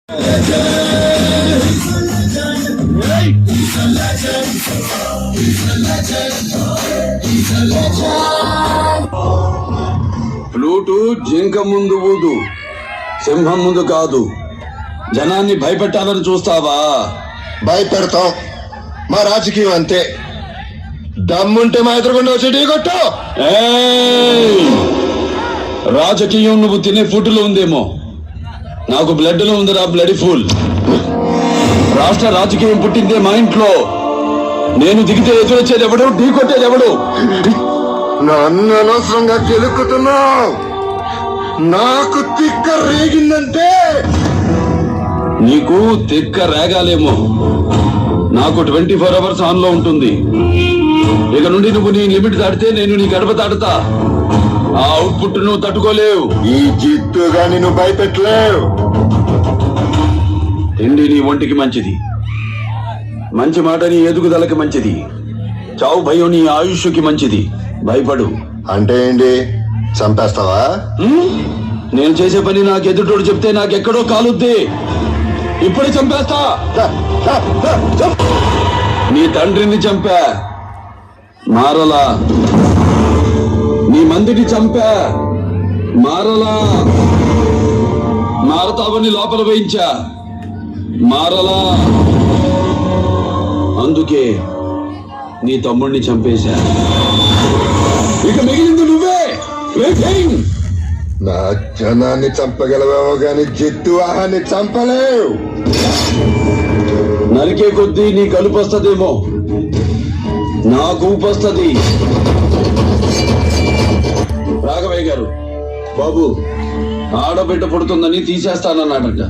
Flute జింక ముందు ఊదు, సింహం ముందు కాదు. జనాన్ని భయపెట్టాలని చూస్తావా? భయపెడతాం. మా రాజకీయం అంతే. దమ్ముంటే మా ఎదురుకుండా వచ్చి ఢీ కొట్టు. రాజకీయం నువ్వు తినే ఫుడ్లో ఉందేమో, నాకు బ్లడ్ లో ఉందిరా, బ్లడ్ ఫుల్. రాష్ట్ర రాజకీయం పుట్టిందే మా ఇంట్లో. నేను దిగితే ఎదురొచ్చేది ఎవడు, ఢీ కొట్టేది ఎవడు? నన్ను అనవసరంగా గెలుకుతున్నావు. నాకు తిక్క రేగిందంటే నీకు తిక్క రేగాలేమో, నాకు 24 hours ఆన్ లో ఉంటుంది. ఇక నుండి నువ్వు నీ లిమిట్ దాటితే నేను నీ గడప దాటుతా. ఆ అవుట్పుట్ నువ్వు తట్టుకోలేవు. ఈ జిత్తుగా నిన్ను భయపెట్టలేవు. తిండి నీ ఒంటికి మంచిది, మంచి మాట నీ ఎదుగుదలకి మంచిది, చావు భయం నీ ఆయుష్కి మంచిది. భయపడు. అంటే ఏంటి? చంపేస్తావా? నేను చేసే పని నాకు ఎదుటోడు చెప్తే నాకెక్కడో కాలుద్ది. ఇప్పుడు చంపేస్తా. నీ తండ్రిని చంపా, మారలా. నీ మందిని చంపా, మారలా. మారతావని లోపల వేయించా, మారలా. అందుకే నీ తమ్ముడిని చంపేశా. ఇక మిగిలింది నువ్వే. నా జనాన్ని చంపగలవేమో గాని జిత్తు వాహాన్ని చంపలేవు. నరికే కొద్దీ నీ కలుపు వస్తదేమో, నాకు ఊపొస్తది. రాఘవయ్య గారు, బాబు ఆడబిడ్డ పుడుతుందని తీసేస్తానన్నాడట.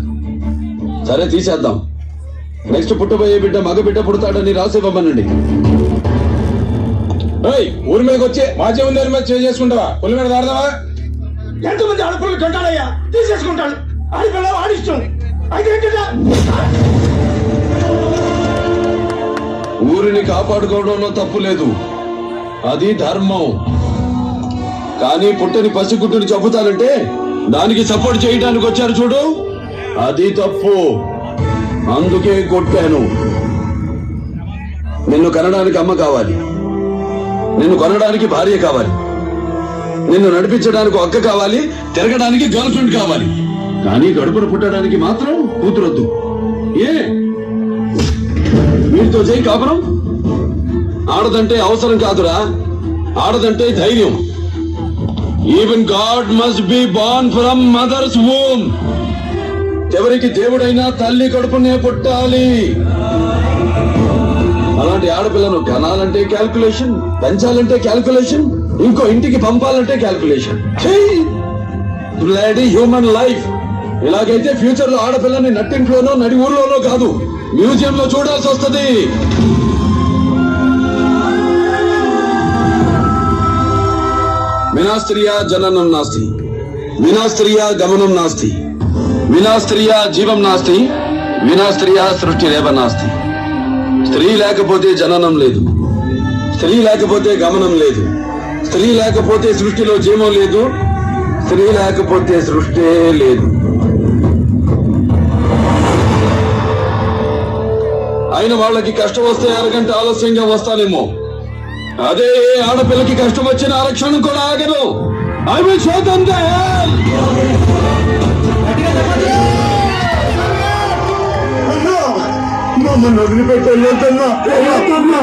సరే తీసేద్దాం. నెక్స్ట్ పుట్టబోయే బిడ్డ మగ బిడ్డ పుడతాడని రాసివ్వమనండి. ఊరి మీదకి వచ్చి మా జీవన మీద చేసుకుంటావా? పుల్లి మీద దాడదావా? ఎంతమంది ఆడపిల్లలు కంటాడయ్యా, తీసేసుకుంటాడు. ఆడిపిల్ల ఆడిష్టం. ఊరిని కాపాడుకోవడంలో తప్పు లేదు, అది ధర్మం. కానీ పుట్టని పసిగుడ్డుని చంపుతానంటే దానికి సపోర్ట్ చేయడానికి వచ్చారు చూడు, అది తప్పు. అందుకే కొట్టాను. నిన్ను కనడానికి అమ్మ కావాలి, నిన్ను కొనడానికి భార్య కావాలి, నిన్ను నడిపించడానికి అక్క కావాలి, తిరగడానికి గర్ల్ ఫ్రెండ్ కావాలి. కానీ గడుపును పుట్టడానికి మాత్రం కూతురొద్దు. ఏ వీటితో చేయి కాపురం? ఆడదంటే అవసరం కాదురా, ఆడదంటే ధైర్యం. Even God must be born from mothers womb. ఎవరికి దేవుడైనా తల్లి కడుపునే పుట్టాలి. అలాంటి ఆడపిల్లను కనాలంటే క్యాల్కులేషన్, పెంచాలంటే క్యాల్కులేషన్, ఇంకో ఇంటికి పంపాలంటే క్యాల్కులేషన్. Bloody human life. ఇలాగైతే ఫ్యూచర్ లో ఆడపిల్లని నట్టింట్లోనో నడి ఊర్లోనో కాదు, మ్యూజియం లో చూడాల్సి వస్తుంది. వినాస్త్రియా జననం నాస్తి, వినాస్త్రియా గమనం నాస్తి, వినాస్త్రియా జీవం నాస్తి, వినాస్త్రియా సృష్టిరేవ నాస్తి. స్త్రీ లేకపోతే జననం లేదు, స్త్రీ లేకపోతే గమనం లేదు, స్త్రీ లేకపోతే సృష్టిలో జీవం లేదు, స్త్రీ లేకపోతే సృష్టి లేదు. అయిన వాళ్ళకి కష్టం వస్తే అరగంట ఆలస్యంగా వస్తానేమో, అదే ఆడపిల్లకి కష్టం వచ్చిన ఆరక్షణం కూడా ఆగదు. I will show them the hell. మమ్మల్ని వదిలిపెట్టలేదన్నా.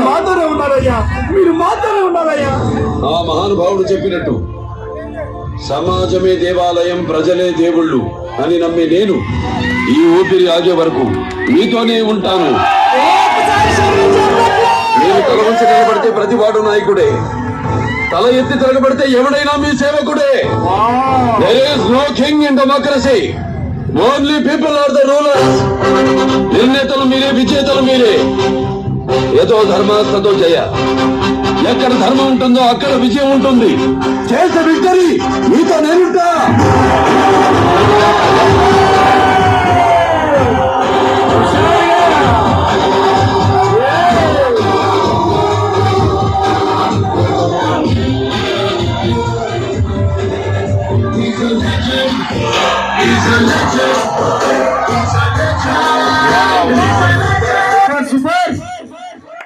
మాతోనే ఉన్నారయ్యా, మీరు మాతోనే ఉన్నారయ్యా. ఆ మహానుభావుడు చెప్పినట్టు సమాజమే దేవాలయం, ప్రజలే దేవుళ్ళు అని నమ్మే నేను ఈ ఊపిరి ఆగే వరకు మీతోనే ఉంటాను. నేను తల వంచి నిలబడితే ప్రతివాడు నాయకుడే, తల ఎత్తి తిరగబడితే ఎవడైనా మీ సేవకుడే. There is no king in democracy. Only people are the rulers. నిర్ణేతలు మీరే, విజేతలు మీరే. ఏదో ధర్మాస్తతో జయ. ఎక్కడ ధర్మం ఉంటుందో అక్కడ విజయం ఉంటుంది. చేసే విక్టరీ మీతో నేనుంటా.